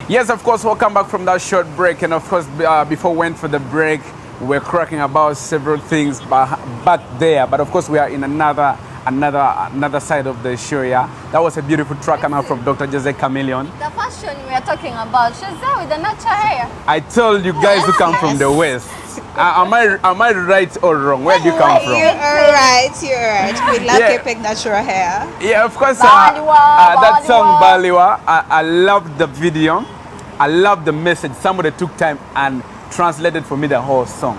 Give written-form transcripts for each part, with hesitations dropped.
Yes, of course, welcome back from that short break. And of course, before we went for the break, we were cracking about several things back there. But of course, we are in another side of the show, yeah. That was a beautiful track coming out from Dr. Jose Chameleon. The fashion we are talking about, she's there with the natural hair. I told you guys to come from the West. Am I right or wrong? Where do you come from? You're right. We love keeping natural hair. Yeah, of course. That song Baliwa, I loved the video. I love the message. Somebody took time and translated for me the whole song.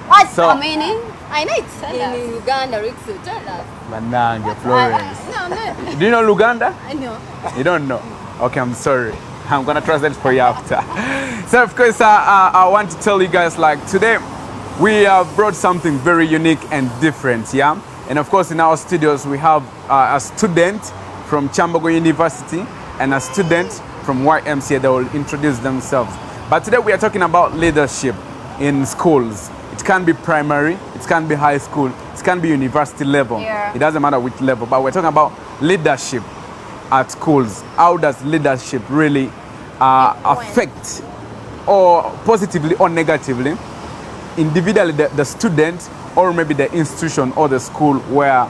What's the meaning? I know it's in Uganda, Rickxel. Tell us. Mananga, Florence. No. Do you know Uganda? I know. You don't know? Okay, I'm sorry. I'm gonna translate for you after. So of course, I want to tell you guys, like, today we have brought something very unique and different, yeah. And of course, in our studios we have a student from KYAMBOGO University and a student from YMCA that will introduce themselves. But today we are talking about leadership in schools. It can be primary, it can be high school, it can be university level. Yeah. It doesn't matter which level, but we're talking about leadership at schools. How does leadership really affect, or positively or negatively, individually the student, or maybe the institution or the school where,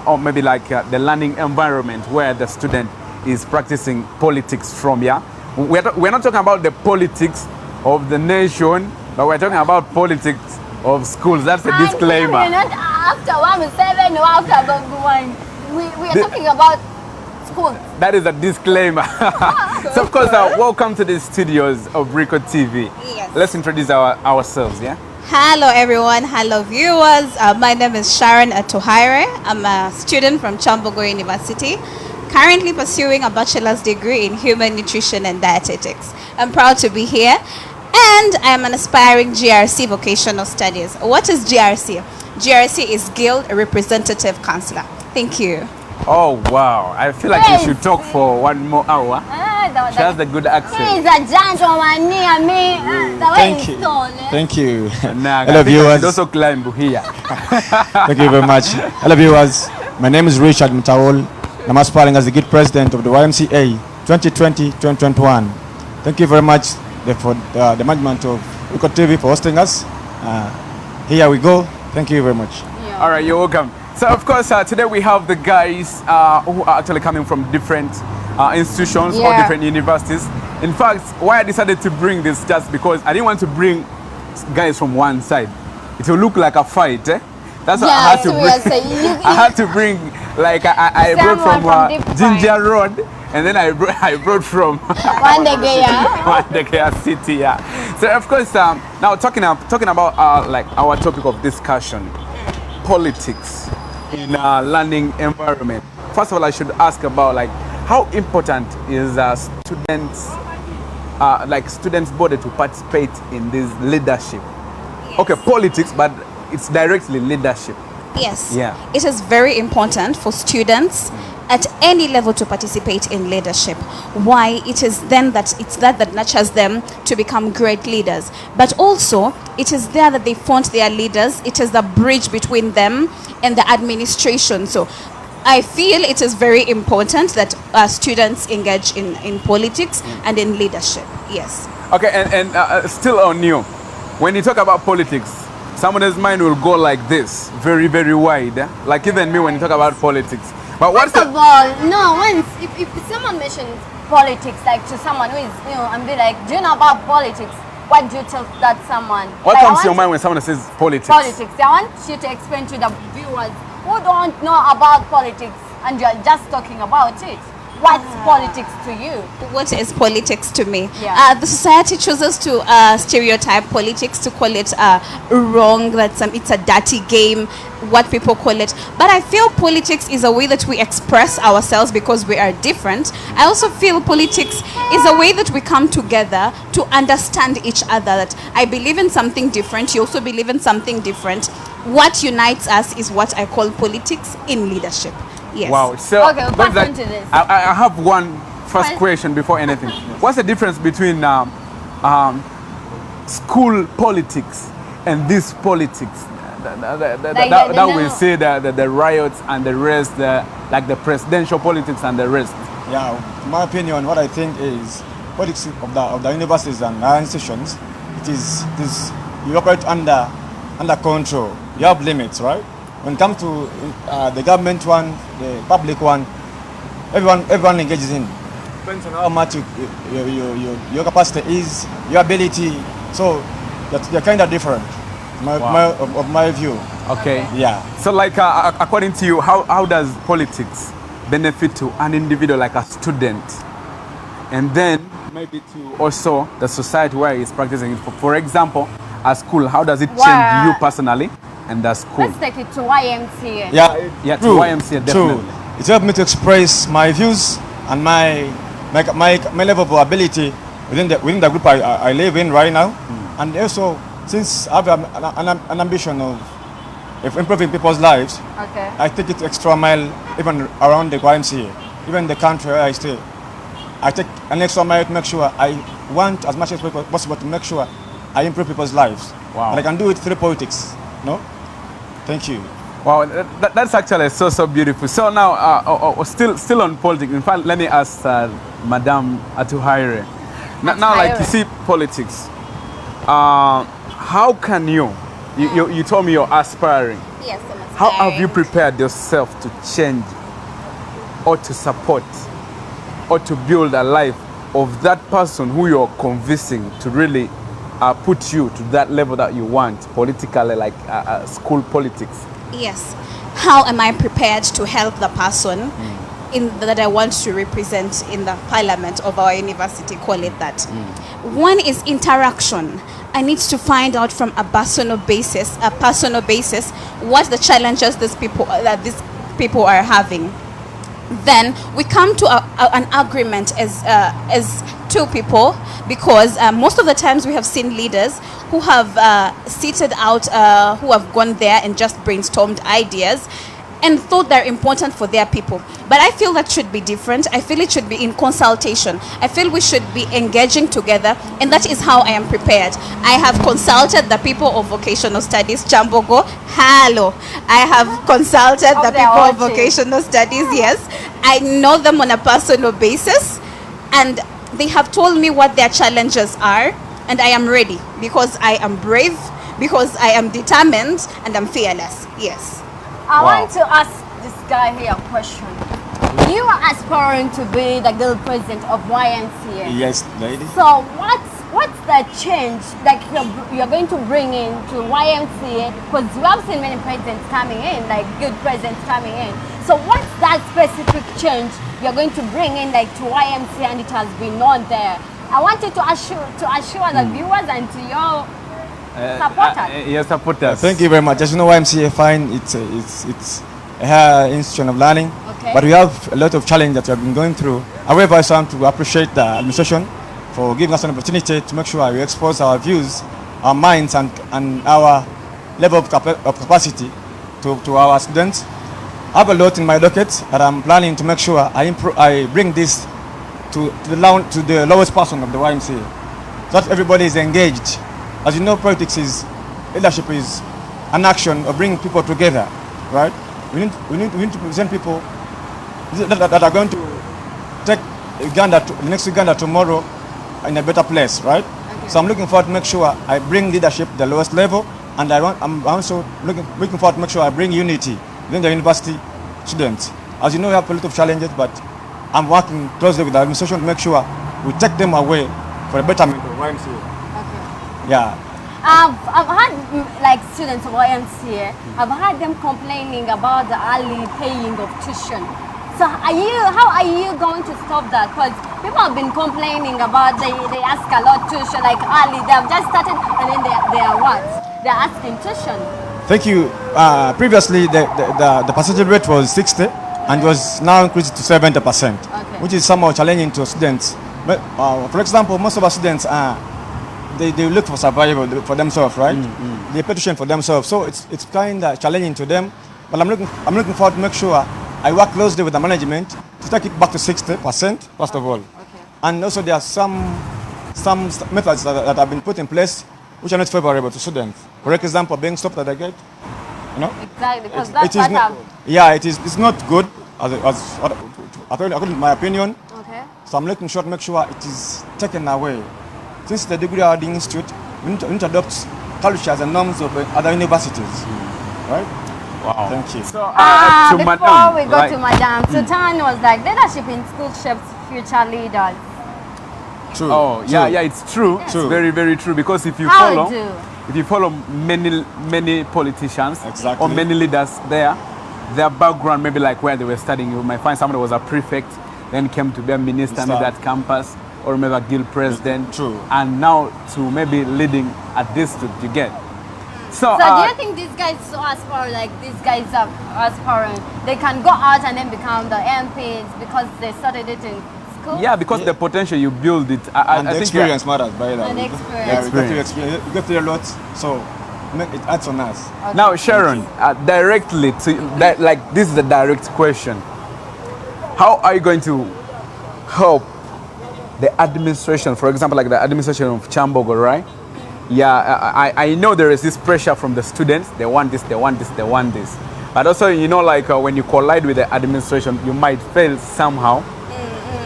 or maybe like the learning environment where the student is practicing politics from, yeah? We're not talking about the politics of the nation, but we're talking about politics of schools. That's a disclaimer. After 1-7 or after one, we are talking about schools. That is a disclaimer. So of course, welcome to the studios of RECCORD TV. Yes. Let's introduce ourselves, yeah? Hello everyone, hello viewers. My name is SHARON ATUHAIRE. I'm a student from KYAMBOGO University, currently pursuing a bachelor's degree in human nutrition and dietetics. I'm proud to be here, and I'm an aspiring GRC vocational studies. What is GRC? GRC is Guild Representative Counselor. Thank you. Oh wow, I feel like you should talk for 1 more hour. She has a good accent. He's a gentleman near me. Thank you. Nah, hello viewers. Also climb here. Thank you very much. Hello viewers. My name is Rickxel. I'm aspiring as the Guild President of the YMCA 2020-2021. Thank you very much for the management of RECCORD TV for hosting us. Here we go. Thank you very much. Yeah. All right, you're welcome. So of course, today we have the guys who are actually coming from different institutions or different universities. In fact, why I decided to bring this just because I didn't want to bring guys from one side. It will look like a fight, eh? That's why I had to bring. I had to bring, like I brought from Ginger Road, and then I brought from Wandegea City, yeah. So of course, now talking about like our topic of discussion, politics in a learning environment. First of all, I should ask about like how important is students' body to participate in this leadership? Yes. Okay, politics, but it's directly leadership. Yes. Yeah. It is very important for students at any level to participate in leadership. Why? It is then that nurtures them to become great leaders. But also, it is there that they fund their leaders. It is the bridge between them and the administration. So I feel it is very important that students engage in politics and in leadership. Yes. Okay, and still on you, when you talk about politics, someone's mind will go like this, very, very wide. Eh? Like even me when you talk about politics. But First of all, no, if someone mentions politics, like to someone who is, and be like, do you know about politics? What do you tell that someone? What comes to your mind when someone says politics? Politics. I want you to explain to the viewers who don't know about politics and you're just talking about it. What's politics to you? What is politics to me? Yeah. The society chooses to stereotype politics, to call it wrong, that it's a dirty game, what people call it. But I feel politics is a way that we express ourselves because we are different. I also feel politics is a way that we come together to understand each other. That I believe in something different, you also believe in something different. What unites us is what I call politics in leadership. Yes. Wow. So okay, we'll pass on to this. I have one first question before anything. What's the difference between school politics and this politics? That we say the riots and the rest, like the presidential politics and the rest. Yeah, in my opinion, what I think is politics of the universities and our institutions, you operate under control. You have limits, right? When it comes to the government one, the public one, everyone engages in. Depends on how much your capacity is, your ability. So they're kind of different, of my view. Okay. Yeah. So like according to you, how does politics benefit to an individual like a student, and then maybe to also the society where he's practicing it? For example, at school, how does it change you personally and the school? Let's take it to YMCA. Yeah, true, to YMCA, definitely. True. It helped me to express my views and my level of ability within the group I live in right now. And also, since I have an ambition of improving people's lives, Okay. I take it extra mile even around the YMCA, even the country where I stay. I take an extra mile to make sure I want as much as possible to make sure I improve people's lives. Wow. And I can do it through politics. No? Thank you. Wow, that's actually so beautiful. So now, still on politics. In fact, let me ask Madam ATUHAIRE. Now, like you see politics, how can you told me you're aspiring. Yes, I'm aspiring. How have you prepared yourself to change or to support or to build a life of that person who you're convincing to really put you to that level that you want politically, like school politics? Yes. How am I prepared to help the person that I want to represent in the parliament of our university, call it that? One is interaction. I need to find out from a personal basis, what the challenges these people are having. Then we come to an agreement as two people, because most of the times we have seen leaders who have seated out, who have gone there and just brainstormed ideas and thought they're important for their people. But I feel that should be different. I feel it should be in consultation. I feel we should be engaging together, and that is how I am prepared. I have consulted the people of vocational studies, KYAMBOGO. Hello. I have consulted the people of vocational studies, yes. I know them on a personal basis, and they have told me what their challenges are, and I am ready because I am brave, because I am determined, and I'm fearless. Yes. I want to ask this guy here a question. You are aspiring to be the girl president of YMCA. Yes, lady. So what's the change that you're going to bring in to YMCA? Because we have seen many presidents coming in, like good presidents coming in. So what's that specific change you're going to bring in, like to YMCA, and it has been known there? I wanted to assure the viewers and to your supporters. Your supporters. Thank you very much. As you know, YMCA fine. It's a higher institution of learning, Okay. but we have a lot of challenge that we have been going through. However, I want to appreciate the administration for giving us an opportunity to make sure we expose our views, our minds, and our level of capacity to our students. I have a lot in my docket that I'm planning to make sure I bring this to the lowest person of the YMCA, so that everybody is engaged. As you know, leadership is an action of bringing people together, right? We need to present people that are going to take Uganda, the next Uganda tomorrow, in a better place, right? Okay. So I'm looking forward to make sure I bring leadership to the lowest level, and I'm also looking forward to make sure I bring unity within the university students. As you know, we have a lot of challenges, but I'm working closely with the administration to make sure we take them away for a betterment of YMCA. Okay. Yeah. I've had like students of YMCA, I've heard them complaining about the early paying of tuition. So how are you going to stop that? Because people have been complaining about they ask a lot tuition, like early, they have just started and then they are what? They're asking tuition. Thank you. Previously, the percentage rate was 60 and was now increased to 70%, which is somehow challenging to students. But, for example, most of our students they look for survival for themselves, right? They pay tuition for themselves, so it's kind of challenging to them. But I'm looking forward to make sure I work closely with the management to take it back to 60%, first of all. Okay. And also there are some methods that have been put in place which are not favorable to students. For example, being stopped at the gate, you know? Exactly, because that's what I've... Yeah, it's not good, according to my opinion. Okay. So I'm looking to make sure it is taken away. Since the degree awarding institute, we need to adopt cultures and norms of other universities. Right? Wow. Thank you. So, Before Madam, we go to Madam, Sultan was like, leadership in school shapes future leaders. True. Oh, True. yeah, it's true. Yes. It's very, very true. Because if you How follow, do? if you follow many politicians Exactly. or many leaders there, their background, maybe like where they were studying, you might find somebody was a prefect, then came to be a minister maybe at campus, or maybe a guild president. True. And now to maybe leading a district, you get. So do you think these guys so aspirant, like these guys are aspirant, they can go out and then become the MPs because they studied it in school? yeah, because the potential you build it. And the think experience matters, by the And way. experience. Yeah, we got to experience. We got to a lot, so it adds on us. Okay. Now, Sharon, directly to that, like this is a direct question. How are you going to help the administration, for example, like the administration of KYAMBOGO, right? Yeah, I know there is this pressure from the students. They want this, they want this, they want this. But also, you know, like when you collide with the administration, you might fail somehow.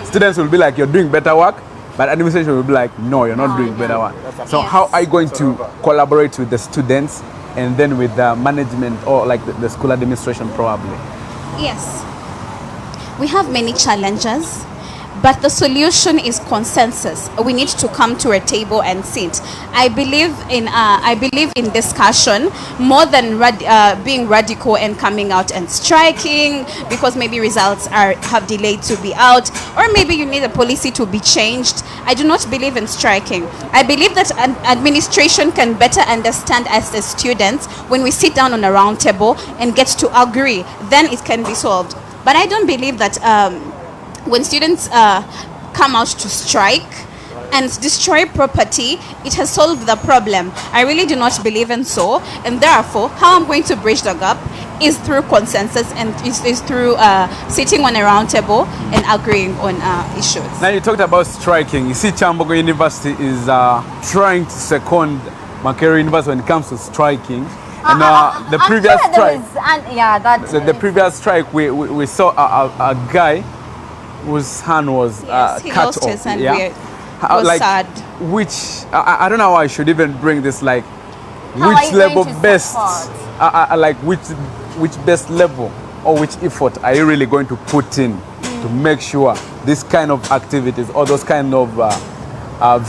Students will be like, you're doing better work, but administration will be like, no, you're not doing better work. So how are you going to collaborate with the students and then with the management or like the school administration probably? Yes. We have many challenges, but the solution is consensus. We need to come to a table and sit. I believe in discussion more than being radical and coming out and striking because maybe results have delayed to be out, or maybe you need a policy to be changed. I do not believe in striking. I believe that an administration can better understand as the students when we sit down on a round table and get to agree, then it can be solved. But I don't believe that when students come out to strike and destroy property, it has solved the problem. I really do not believe in so, and therefore, how I'm going to bridge the gap is through consensus and is through sitting on a round table and agreeing on issues. Now you talked about striking. You see, KYAMBOGO University is trying to second Makerere University when it comes to striking. And the previous strike, the previous strike, we saw a guy whose hand was he cut lost off. his hand. Yeah? Was like, sad. Which I don't know how I should even bring this. Like, How are which you going level to best? support? Like which best level or which effort are you really going to put in to make sure this kind of activities or those kind of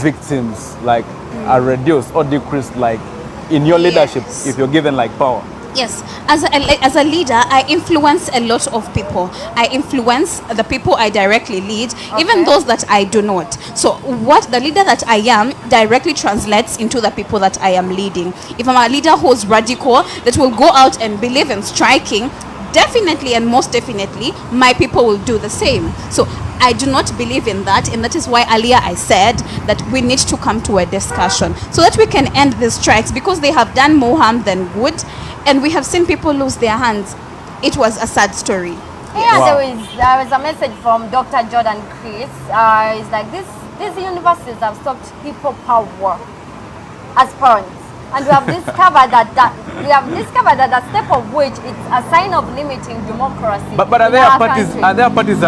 victims like are reduced or decreased, like in your leadership, if you're given like power? Yes, as a leader, I influence a lot of people. I influence the people I directly lead, even those that I do not. So what the leader that I am directly translates into the people that I am leading. If I'm a leader who's radical, that will go out and believe in striking, definitely and most definitely, my people will do the same. So I do not believe in that, and that is why earlier I said that we need to come to a discussion so that we can end these strikes, because they have done more harm than good, and we have seen people lose their hands. It was a sad story. Yeah, there was a message from Dr. Jordan Chris. It's like these universities have stopped people power aspirants. And we have discovered that the step of which it's a sign of limiting democracy. But are in there our parties? country. Are there parties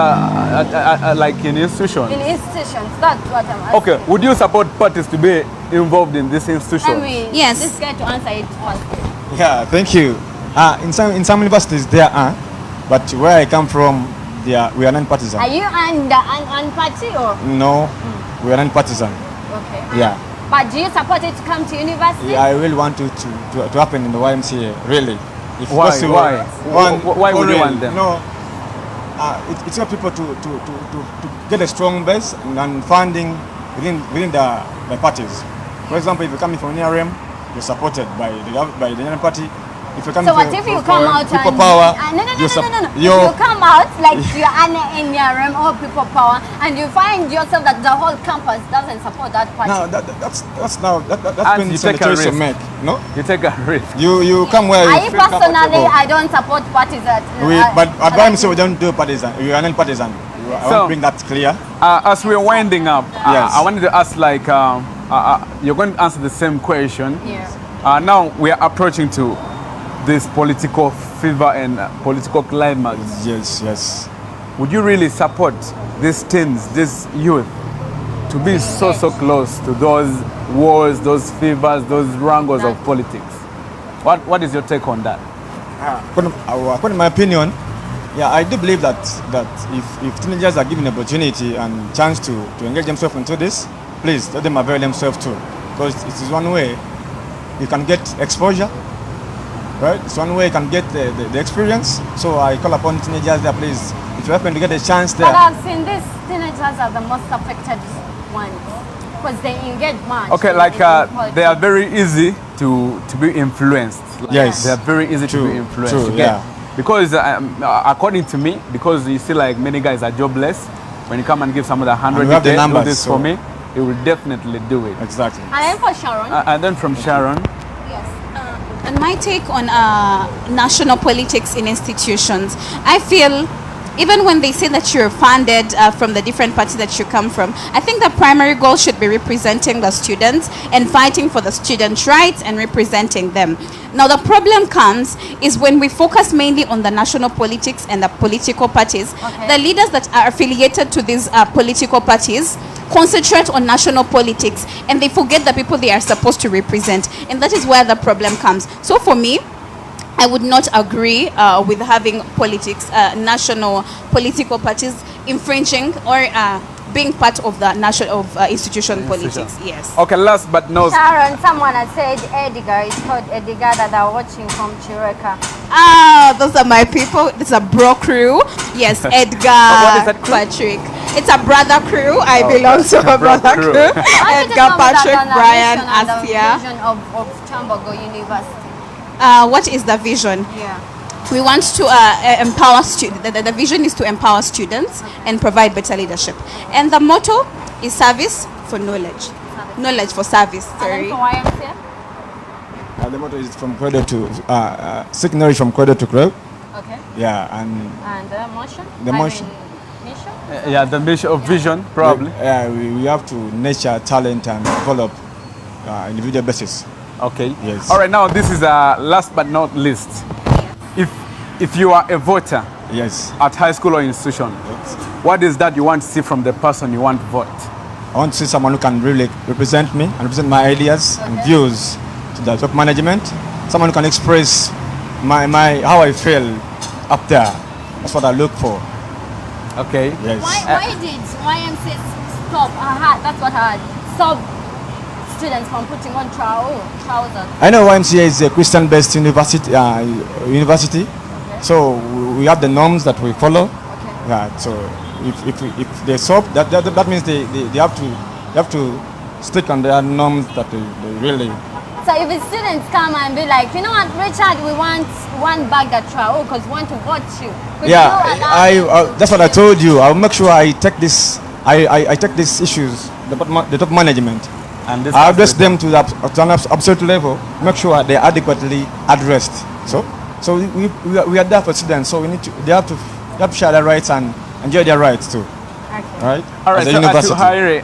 like in institutions? In institutions? That's what I'm asking. Okay, would you support parties to be involved in this institution? Yes. This guy to answer it first. Yeah, thank you. In some universities there are, but where I come from, we are non-partisan. Are you an party or? No, we are non-partisan. Okay. Yeah. But do you support it to come to university? Yeah, I really want it to happen in the YMCA, really. If Why? possible. Why? Why would you want them? You know, it's help people to get a strong base and funding within the parties. For example, if you're coming from NRM, you're supported by the NRM party. If you're coming So what if you come out people and power, no. If you come out like you're an NRM or people power, and you find yourself that the whole campus doesn't support that party. No, that's And been you the take a choice to risk. make. No, You take a risk. you come where I you feel personally, comfortable. I don't support parties that. But at YMCA we don't do partisan. We are non-partisan. I want to bring that clear. As we're winding up, Yes. I wanted to ask, like, you're going to answer the same question. Yeah. Now we are approaching to this political fever and political climax. Yes. Would you really support these teens, this youth, to be so close to those wars, those fevers, those wrangles of politics. What is your take on that? According to my opinion, yeah, I do believe that if teenagers are given an opportunity and chance to engage themselves into this, please let them avail themselves too, because it is one way you can get exposure, right? It's one way you can get the experience. So I call upon teenagers there, please, if you happen to get a chance there. But I've seen these teenagers are the most affected ones because they engage much. Okay, like they are very easy to be influenced. Like, yes, they are very easy to be influenced. True, yeah. Because according to me, because you see like many guys are jobless, when you come and give someone 100, do this for me, he will definitely do it. Exactly. And then for Sharon. And then from Sharon. Yes. And my take on national politics in institutions, I feel even when they say that you're funded from the different parties that you come from, I think the primary goal should be representing the students and fighting for the students' rights and representing them. Now the problem comes is when we focus mainly on the national politics and the political parties. Okay. The leaders that are affiliated to these political parties concentrate on national politics and they forget the people they are supposed to represent, and that is where the problem comes. So for me, I would not agree with having politics, national political parties infringing or being part of the national institution politics. Yes. Okay, last but not Sharon, someone has said Edgar, it's called Edgar that are watching from Chireka. Ah, those are my people. It's a bro crew. Yes, Edgar, what is that crew? Patrick. It's a brother crew. I belong to a brother crew. Edgar, Patrick, Brian, Asia. The vision of Chambogo University. What is the vision? Yeah. We want to empower students. The vision is to empower students and provide better leadership. And the motto is service for knowledge. Knowledge for service. Sorry. And then for YMCA? The motto is from cradle to seek knowledge from cradle to grave. Okay. Yeah, and the motion? The motion. Mission? yeah, the mission of vision probably. Yeah, we have to nurture talent and develop individual basis. Okay. Yes. All right. Now this is last but not least. If you are a voter, yes, at high school or institution, yes, what is that you want to see from the person you want to vote? I want to see someone who can really represent me and represent my ideas and views to the top management. Someone who can express my how I feel up there. That's what I look for. Okay. Yes. Why did YMCA stop? That's what I heard. Stop students from putting on trousers. I know YMCA is a Christian-based university. Okay. So we have the norms that we follow. Okay. Yeah. So if they stop, that means they have to stick on their norms that they really. So if the students come and be like, you know what, Richard, we want one bag of trowel because we want to vote you. Yeah, that's what I told you. I'll make sure I take this. I take these issues, the top management. And I address them to an absolute level. Make sure they are adequately addressed. So we are there for students. So they have to share their rights and enjoy their rights too. Okay. Right? All right. As a So university. ATUHAIRE,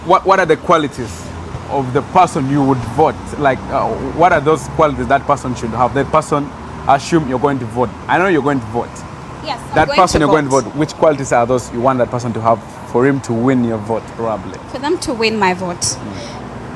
what are the qualities of the person you would vote? Like, what are those qualities that person should have? That person, assume you're going to vote. I know you're going to vote. Yes. That person you're going to vote. Which qualities are those you want that person to have for him to win your vote, probably? For them to win my vote,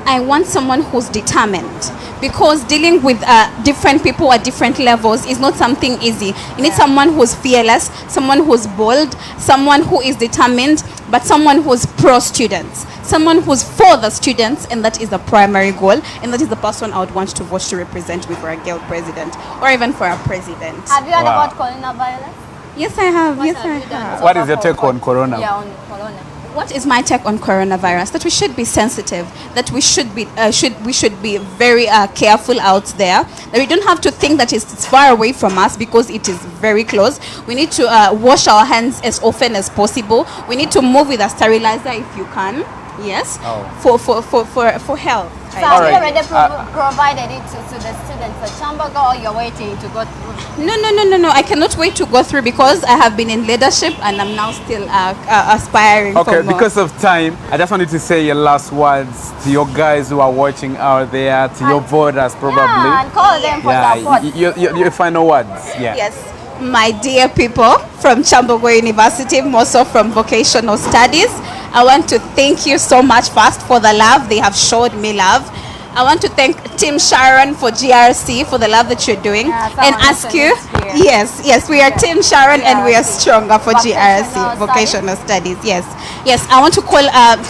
I want someone who's determined, because dealing with different people at different levels is not something easy. You need someone who's fearless, someone who's bold, someone who is determined, but someone who's pro-students, someone who's for the students, and that is the primary goal, and that is the person I would want to vote to represent me for a girl president, or even for a president. Have you heard about coronavirus? Yes, I have. Yes, What I have you done have. so What far is your take on corona? Yeah, on corona. What is my take on coronavirus? That we should be sensitive, that we should be very careful out there, that we don't have to think that it's far away from us, because it is very close. We need to wash our hands as often as possible. We need to move with a sterilizer if you can. Yes. For health. So have you already provided it to the students at Chambogo, or you're waiting to go through? No. I cannot wait to go through, because I have been in leadership and I'm now still aspiring for more. Okay, because of time, I just wanted to say your last words to your guys who are watching out there, to your voters probably. Yeah, and call them for support. Your final words. Yeah. Yes. My dear people from Chambogo University, more so from vocational studies, I want to thank you so much first for the love. They have showed me love. I want to thank Team Sharon for GRC for the love that you're doing, and ask you, yes, we are Team Sharon and we are stronger for GRC, vocational studies. Yes, I want to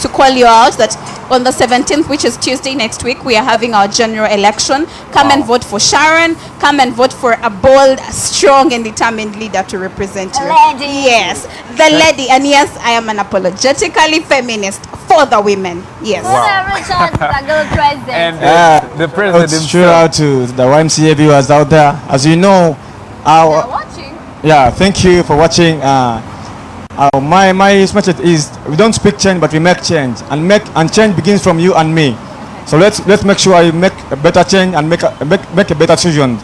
call you out that on the 17th, which is Tuesday next week, we are having our general election. Come and vote for Sharon. Come and vote for a bold, strong, and determined leader to represent you. Lady. Yes, the lady. And yes, I am unapologetically feminist for the women. Yes. Richard, the girl president. And the president It's true out to the YMCA viewers out there. As you know, They're watching. thank you for watching. My message is we don't speak change, but we make change, and change begins from you and me. So let's make sure I make a better change and make a better decision.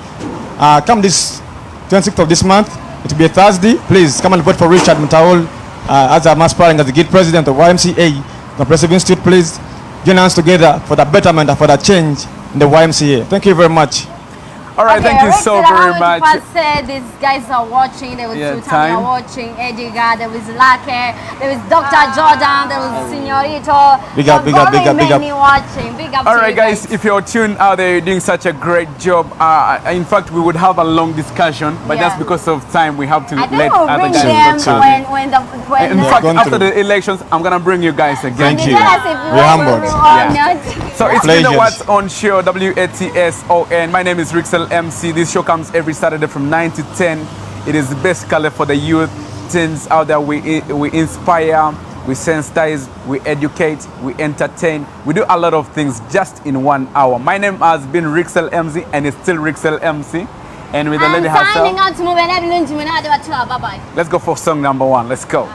Come this 26th of this month, it will be a Thursday. Please come and vote for Richard Mutaol as I'm aspiring as the guild president of YMCA Comprehensive Institute. Please join us together for the betterment and for the change in the YMCA. Thank you very much. All right, thank you so very much. Said these guys are watching. There was Sultan watching, Edgar, there was Lake, there was Dr. Jordan, there was Señorito. Big up. Watching. Big up. All right, guys, if you're tuned out there, you're doing such a great job. In fact, we would have a long discussion, but just because of time, we have to let other guys go. In fact, after the elections, I'm gonna bring you guys again. Thank you. We're humbled. So it's been the What's On show, WATSON. My name is Rickxel MC. This show comes every Saturday from 9 to 10. It is basically for the youth, teens out there. We inspire, we sensitize, we educate, we entertain. We do a lot of things just in 1 hour. My name has been Rickxel MC, and it's still Rickxel MC. And with the lady herself, signing out to move and let's go for song number 1. Let's go.